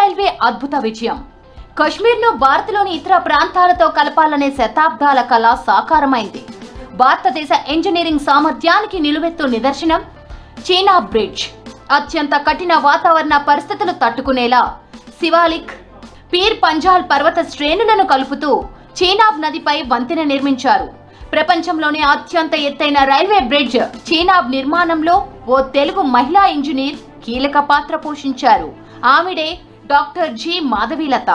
Railway అద్భుత విజయం. కశ్మీర్ను భారత్లోని ఇతర ప్రాంతాలతో కలపాలనే శతాబ్దాల కల సాకారమైంది. భారతదేశ ఇంజనీరింగ్ సామర్థ్యానికి నిలువెత్తు నిదర్శనం చీనాబ్ బ్రిడ్జ్. అత్యంత కఠిన వాతావరణ పరిస్థితులు తట్టుకునేలా శివాలిక్, పీర్ పంజాల్ పర్వత శ్రేణులను కలుపుతూ చీనాబ్ నదిపై వంతెన నిర్మించారు. ప్రపంచంలోని అత్యంత ఎత్తైన రైల్వే బ్రిడ్జ్ చీనాబ్ నిర్మాణంలో ఓ తెలుగు మహిళా ఇంజనీర్ కీలక పాత్ర పోషించారు. ఆమెడే డాక్టర్ జి మాధవీలత.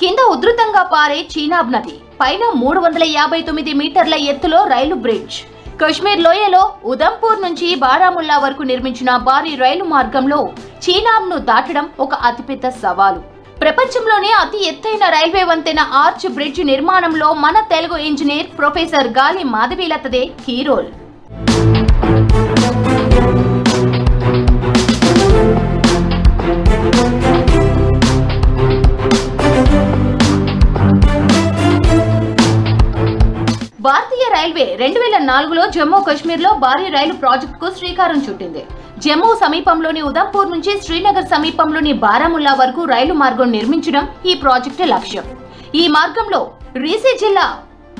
కింద ఉధృతంగా పారే చీనాబ్ నది, పైన 359 మీటర్ల ఎత్తులో రైలు బ్రిడ్జ్. కశ్మీర్ లోయలో ఉదంపూర్ నుంచి బారాముల్లా వరకు నిర్మించిన భారీ రైలు మార్గంలో చీనాబ్ను దాటడం ఒక అతిపెద్ద సవాలు. ప్రపంచంలోనే అతి ఎత్తైన రైల్వే వంతెన ఆర్చ్ బ్రిడ్జ్ నిర్మాణంలో మన తెలుగు ఇంజనీర్ ప్రొఫెసర్ గాలి మాధవీలతదే కీ రోల్. భారతీయ రైల్వే 2004లో జమ్మూ కశ్మీర్లో భారీ రైలు ప్రాజెక్టుకు శ్రీకారం చుట్టింది. జమ్మూ సమీపంలోని ఉదంపూర్ నుంచి శ్రీనగర్ సమీపంలోని బారాముల్లా వరకు రైలు మార్గం నిర్మించడం ఈ ప్రాజెక్టు లక్ష్యం. ఈ మార్గంలో రీసీ జిల్లా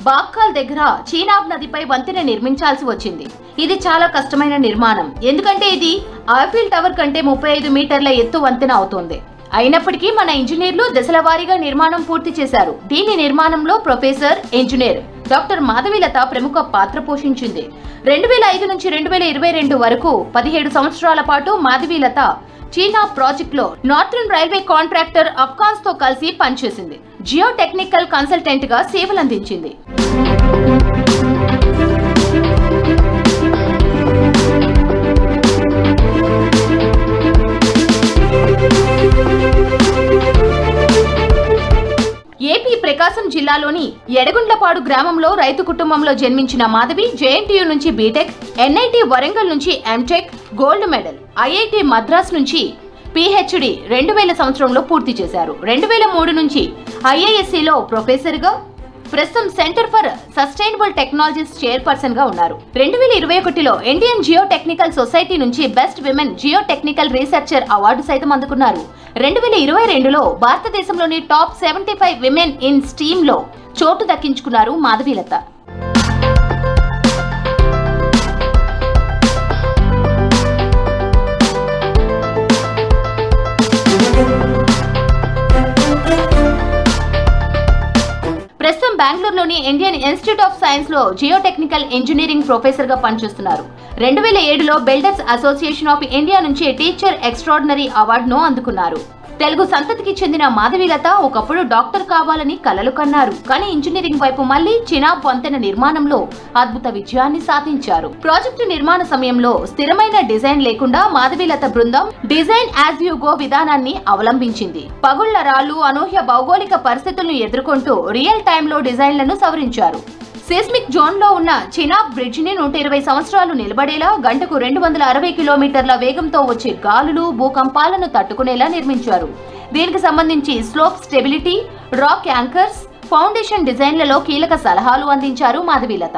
బాక్కాల్ దగ్గర చీనాబ్ నదిపై వంతెన నిర్మించాల్సి వచ్చింది. ఇది చాలా కష్టమైన నిర్మాణం, ఎందుకంటే ఇది ఐఫిల్ టవర్ కంటే 35 మీటర్ల ఎత్తు వంతెన అవుతోంది. అయినప్పటికీ మన ఇంజనీర్లు దశల వారీగా నిర్మాణం పూర్తి చేశారు. దీని నిర్మాణంలో ప్రొఫెసర్ ఇంజనీర్ డాక్టర్ మాధవీలత ప్రముఖ పాత్ర పోషించింది. 2005 నుంచి 2022 వరకు 17 సంవత్సరాల పాటు మాధవీలత చీనాబ్ ప్రాజెక్టులో నార్థర్న్ రైల్వే కాంట్రాక్టర్ అఫ్ఘాన్స్ తో కలిసి పనిచేసింది. జియో టెక్నికల్ కన్సల్టెంట్ గా సేవలందించింది. ఏపీ ప్రకాశం జిల్లాలోని ఎడగుండ్లపాడు గ్రామంలో రైతు కుటుంబంలో జన్మించిన మాధవి జేఎన్టీయూ నుంచి బీటెక్, ఎన్ఐటి వరంగల్ నుంచి MTech, gold medal, IIT Madras నుంచి పిహెచ్డి 2000 సంవత్సరంలో పూర్తి చేశారు. 2003 నుంచి ఐఐఎస్సిలో ప్రొఫెసర్ గా, ప్రస్తుతం centre for sustainable technologies chairperson గా ఉన్నారు. 2021లో ఇండియన్ జియో టెక్నికల్ సొసైటీ నుంచి best women geo technical researcher award సైతం అందుకున్నారు. 2022లో భారతదేశంలోని టాప్ 75 విమెన్ ఇన్ స్టీమ్ లో చోటు దక్కించుకున్నారు మాధవీలత. ప్రస్తుతం బెంగళూరులోని ఇండియన్ ఇన్స్టిట్యూట్ ఆఫ్ సైన్స్ లో జియో టెక్నికల్ ఇంజనీరింగ్ ప్రొఫెసర్ గా పనిచేస్తున్నారు. 2007లో బిల్డర్స్ అసోసియేషన్ ఆఫ్ ఇండియా నుంచి టీచర్ ఎక్స్ట్రాడినరీ అవార్డును అందుకున్నారు. తెలుగు సంతతికి చెందిన మాధవీలత ఒకప్పుడు డాక్టర్ కావాలని కలలు కన్నారు. కానీ ఇంజనీరింగ్ వైపు మళ్లీ చీనాబ్ వంతెన నిర్మాణంలో అద్భుత విజయాన్ని సాధించారు. ప్రాజెక్టు నిర్మాణ సమయంలో స్థిరమైన డిజైన్ లేకుండా మాధవీలత బృందం డిజైన్ యాజ్ యు గో విధానాన్ని అవలంబించింది. పగుళ్ల రాళ్లు, అనూహ్య భౌగోళిక పరిస్థితులను ఎదుర్కొంటూ రియల్ టైంలో డిజైన్లను సవరించారు. సేస్మిక్ జోన్ లో ఉన్న చీనాబ్ బ్రిడ్జ్ ని 120 సంవత్సరాలు నిలబడేలా, గంటకు 260 కిలోమీటర్ల వేగంతో వచ్చే గాలులు, భూకంపాలను తట్టుకునేలా నిర్మించారు. దీనికి సంబంధించి slope stability, rock anchors, foundation డిజైన్లలో కీలక సలహాలు అందించారు మాధవీలత.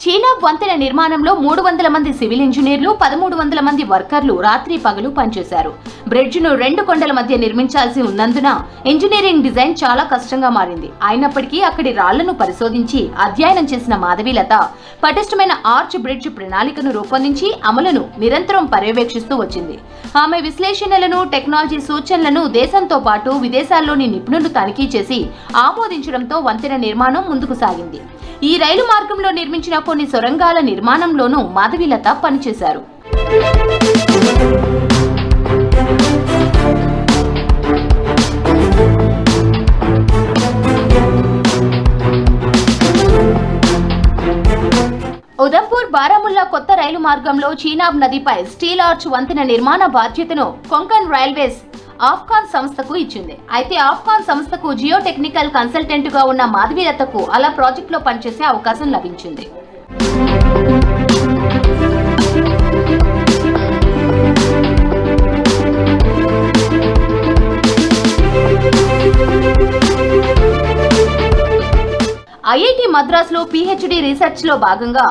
చీనాబ్ వంతెన నిర్మాణంలో 300 మంది సివిల్ ఇంజనీర్లు, 1300 మంది వర్కర్లు రాత్రి పగలు పనిచేశారు. బ్రిడ్జ్ ను 2 కొండల మధ్య నిర్మించాల్సి ఉన్నందున ఇంజనీరింగ్ డిజైన్ చాలా కష్టంగా మారింది. అయినప్పటికీ అక్కడి రాళ్లను పరిశోధించి అధ్యయనం చేసిన మాధవీలత పటిష్టమైన ఆర్చ్ బ్రిడ్జ్ ప్రణాళికను రూపొందించి అమలును నిరంతరం పర్యవేక్షిస్తూ వచ్చింది. ఆమె విశ్లేషణలను, టెక్నాలజీ సూచనలను దేశంతో పాటు విదేశాల్లోని నిపుణులు తనిఖీ చేసి ఆమోదించడంతో వంతెన నిర్మాణం ముందుకు సాగింది. ఈ రైలు మార్గంలో నిర్మించిన కొన్ని సొరంగాల నిర్మాణంలోనూ మాధవీలత పనిచేశారు. ఉదంపూర్ బారాముల్లా కొత్త రైలు మార్గంలో చీనాబ్ నదిపై స్టీల్ ఆర్చ్ వంతెన నిర్మాణ బాధ్యతను కొంకన్ రైల్వేస్ ఆఫ్కాన్ సంస్థకు ఇచ్చింది. అయితే ఆఫ్కాన్ సంస్థకు జియో టెక్నికల్ కన్సల్టెంట్ గా ఉన్న మాధవీలతకు అలా ప్రాజెక్ట్ లో పనిచేసే అవకాశం లభించింది. ఐఐటి మద్రాసులో పిహెచ్డి రీసెర్చ్ లో భాగంగా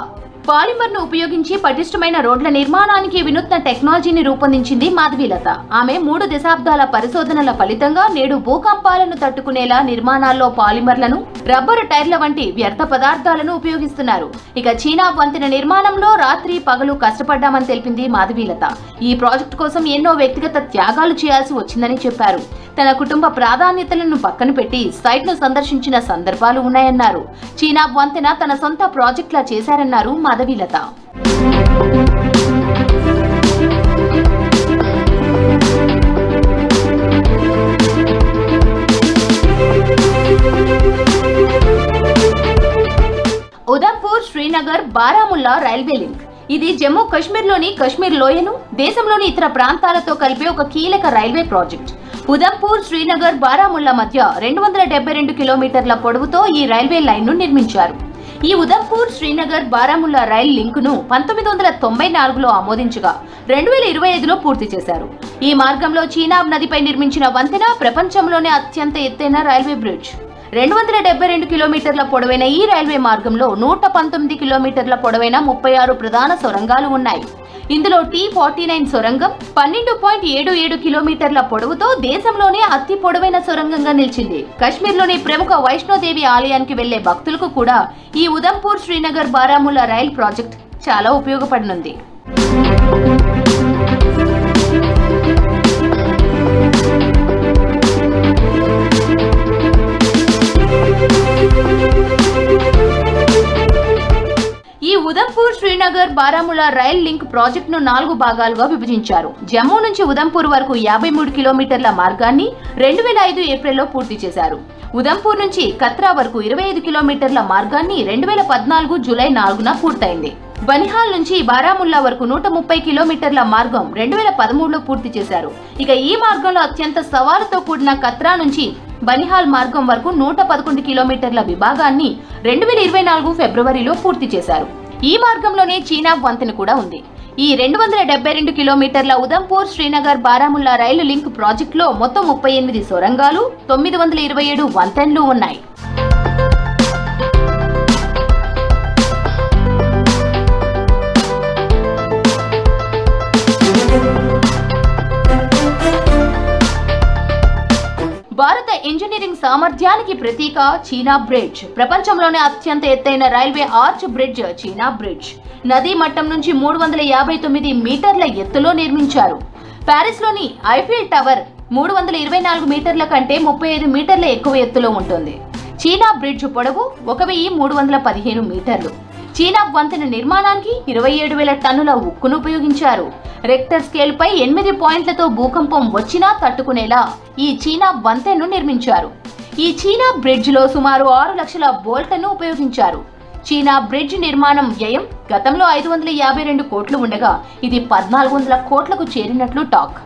పాలిమర్ ను ఉపయోగించి పటిష్టమైన రోడ్ల నిర్మాణానికి వినూత్న టెక్నాలజీని రూపొందించింది మాధవీలత. ఆమె 3 దశాబ్దాల పరిశోధనల ఫలితంగా నేడు భూకంపాలను తట్టుకునేలా నిర్మాణాల్లో పాలిమర్లను, రబ్బరు టైర్ల వంటి వ్యర్థ పదార్థాలను ఉపయోగిస్తున్నారు. ఇక చీనా వంతెన నిర్మాణంలో రాత్రి పగలు కష్టపడ్డామని తెలిపింది మాధవీలత. ఈ ప్రాజెక్టు కోసం ఎన్నో వ్యక్తిగత త్యాగాలు చేయాల్సి వచ్చిందని చెప్పారు. తన కుటుంబ ప్రాధాన్యతలను పక్కన పెట్టి సైట్ ను సందర్శించిన సందర్భాలు ఉన్నాయన్నారు. చీనా వంతెన తన సొంత ప్రాజెక్టులా చేశారన్నారు మాధవీలత. Udhampur Srinagar Baramulla railway link. ఇది జమ్మూ కాశ్మీర్లోని కాశ్మీర్ లోయను దేశంలోని ఇతర ప్రాంతాలతో కలిపే ఒక కీలక రైల్వే ప్రాజెక్ట్. ఉదంపూర్ శ్రీనగర్ బారాముల్లా మధ్య 272 కిలోమీటర్ల పొడవుతో ఈ రైల్వే లైన్ ను నిర్మించారు. ఈ ఉదంపూర్ శ్రీనగర్ బారాముల్లా రైల్ లింక్ ను 1994లో ఆమోదించగా 2025లో పూర్తి చేశారు. ఈ మార్గంలో చీనాబ్ నదిపై నిర్మించిన వంతెన ప్రపంచంలోనే అత్యంత ఎత్తైన రైల్వే బ్రిడ్జ్. 272 కిలోమీటర్ల పొడవైన ఈ రైల్వే మార్గంలో 119 కిలోమీటర్ల పొడవైన 36 ప్రధాన సొరంగాలు ఉన్నాయి. ఇందులో T49 సొరంగం 12.77 కిలోమీటర్ల పొడవుతో దేశంలోనే అతి పొడవైన సొరంగంగా నిలిచింది. కశ్మీర్లోని ప్రముఖ వైష్ణోదేవి ఆలయానికి వెళ్లే భక్తులకు కూడా ఈ ఉదంపూర్ శ్రీనగర్ బారాముల్లా రైల్ ప్రాజెక్ట్ చాలా ఉపయోగపడనుంది. ఈ ఉదంపూర్ శ్రీనగర్ బారాముల్లా రైల్ లింక్ ప్రాజెక్టును 4 భాగాలుగా విభజించారు. జమ్మూ నుంచి ఉదంపూర్ వరకు 53 కిలోమీటర్ల మార్గాన్ని 2005 ఏప్రిల్లో పూర్తి చేశారు. ఉదంపూర్ నుంచి కత్రా వరకు 25 కిలోమీటర్ల మార్గాన్ని 2014 జూలై 4న పూర్తయింది. బనిహాల్ నుంచి బారాముల్లా వరకు 130 కిలోమీటర్ల మార్గం 2013లో పూర్తి చేశారు. ఇక ఈ మార్గంలో అత్యంత సవాలుతో కూడిన కత్రా నుంచి బనిహాల్ మార్గం వరకు 111 కిలోమీటర్ల విభాగాన్ని 2024 ఫిబ్రవరిలో పూర్తి చేశారు. ఈ మార్గంలోనే చీనాబ్ వంతెన కూడా ఉంది. ఈ 272 కిలోమీటర్ల ఉదంపూర్ శ్రీనగర్ బారాముల్లా రైలు లింక్ ప్రాజెక్టులో మొత్తం 38 సొరంగాలు, 927 వంతెనలు ఉన్నాయి. భారత ఇంజనీరింగ్ సామర్థ్యానికి ప్రతీక చీనాబ్ బ్రిడ్జ్. ప్రపంచంలోనే అత్యంత ఎత్తైన railway arch bridge Chenab bridge. నదీ మట్టం నుంచి 359 మీటర్ల ఎత్తులో నిర్మించారు. ప్యారిస్లోని ఐఫిల్ టవర్ 324 మీటర్ల కంటే 35 మీటర్ల ఎక్కువ ఎత్తులో ఉంటుంది. చీనాబ్ బ్రిడ్జ్ పొడవు 1315 మీటర్లు. చీనాబ్ వంతెన నిర్మాణానికి 27,000 టన్నుల ఉక్కును ఉపయోగించారు. రెక్టర్ స్కేల్ పై 8 పాయింట్లతో భూకంపం వచ్చినా తట్టుకునేలా ఈ చీనాబ్ వంతెనను నిర్మించారు. ఈ చీనాబ్ బ్రిడ్జ్ లో సుమారు 6 లక్షల బోల్ట్లను ఉపయోగించారు. చీనాబ్ బ్రిడ్జ్ నిర్మాణం వ్యయం గతంలో 552 కోట్లు ఉండగా ఇది 1400 కోట్లకు చేరినట్లు టాక్.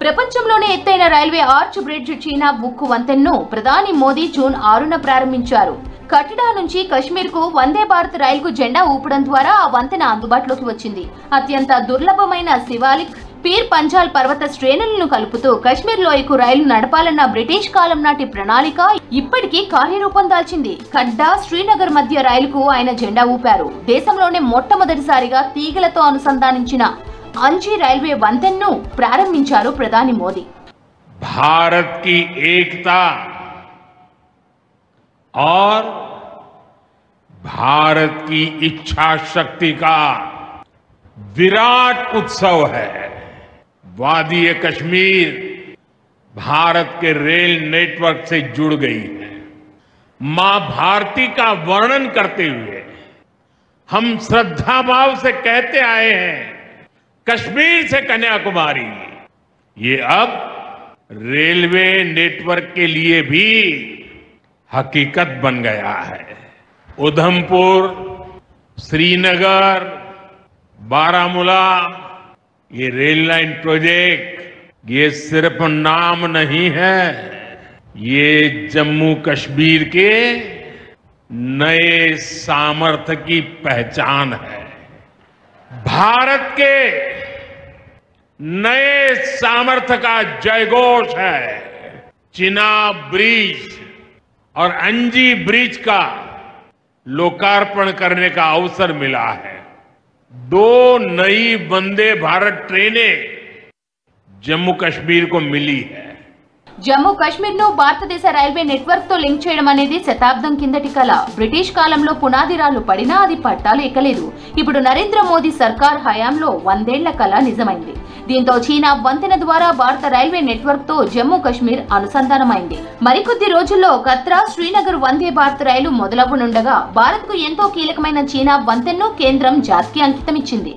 ప్రపంచంలోనే ఎత్తైన రైల్వే ఆర్చ్ బ్రిడ్జ్ చీనాబ్ ఉక్కు వంతెనను ప్రధాని మోదీ జూన్ 6న ప్రారంభించారు. కటడా నుంచి కశ్మీర్ కు వందే భారత్ రైలుకు జెండా ఊపడం ద్వారా ఆ వంతెన అందుబాటులోకి వచ్చింది. అత్యంత దుర్లభమైన శివాలిక్, పీర్ పంజాల్ పర్వత శ్రేణులను కలుపుతూ కశ్మీర్ లోయకు రైలు నడపాలన్న బ్రిటిష్ కాలం నాటి ప్రణాళిక ఇప్పటికీ కార్యరూపం దాల్చింది. కడ్డా, శ్రీనగర్ మధ్య రైలుకు ఆయన జెండా ఊపారు. దేశంలోనే మొట్టమొదటిసారిగా తీగలతో అనుసంధానించిన అంజీ రైల్వే వంతెనను ప్రారంభించారు ప్రధాని మోదీ. भारत की एकता और भारत की इच्छा शक्ति का विराट उत्सव है। वादी कश्मीर भारत के रेल नेटवर्क से जुड़ गई है। मां भारती का वर्णन करते हुए हम श्रद्धा भाव से कहते आए हैं, कश्मीर से कन्याकुमारी, ये अब रेलवे नेटवर्क के लिए भी हकीकत बन गया है। उधमपुर, श्रीनगर, बारामूला, ये रेल लाइन प्रोजेक्ट ये सिर्फ नाम नहीं है, ये जम्मू कश्मीर के नए सामर्थ्य की पहचान है। भारत के नए सामर्थ्य का जयघोष है। चिनाब ब्रिज और अंजी ब्रिज का लोकार्पण करने का अवसर मिला है। 2 नई वंदे भारत ट्रेनें जम्मू कश्मीर को मिली है। జమ్మూ కాశ్మీర్ ను భారతదేశ రైల్వే నెట్వర్క్ తో లింక్ చేయడం అనేది శతాబ్దం కిందటి కల. బ్రిటిష్ కాలంలో పునాదిరాలు పడినా అది పట్టాలు ఎక్కలేదు. ఇప్పుడు నరేంద్ర మోదీ సర్కార్ హయాంలో 100 ఏళ్ల కల నిజమైంది. దీంతో చీనా వంతెన ద్వారా భారత రైల్వే నెట్వర్క్ తో జమ్మూ కాశ్మీర్ అనుసంధానమైంది. మరికొద్ది రోజుల్లో కత్రా శ్రీనగర్ వందే భారత్ రైలు మొదలవ్వనుండగా భారత్ కు ఎంతో కీలకమైన చీనా వంతెనను కేంద్రం జాతికి అంకితమిచ్చింది.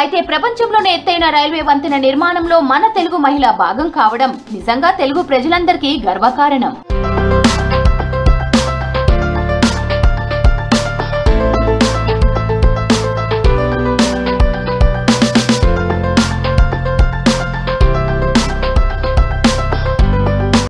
అయితే ప్రపంచంలోనే ఎత్తైన రైల్వే వంతెన నిర్మాణంలో మన తెలుగు మహిళ భాగం కావడం నిజంగా తెలుగు ప్రజలందరికీ గర్వకారణం.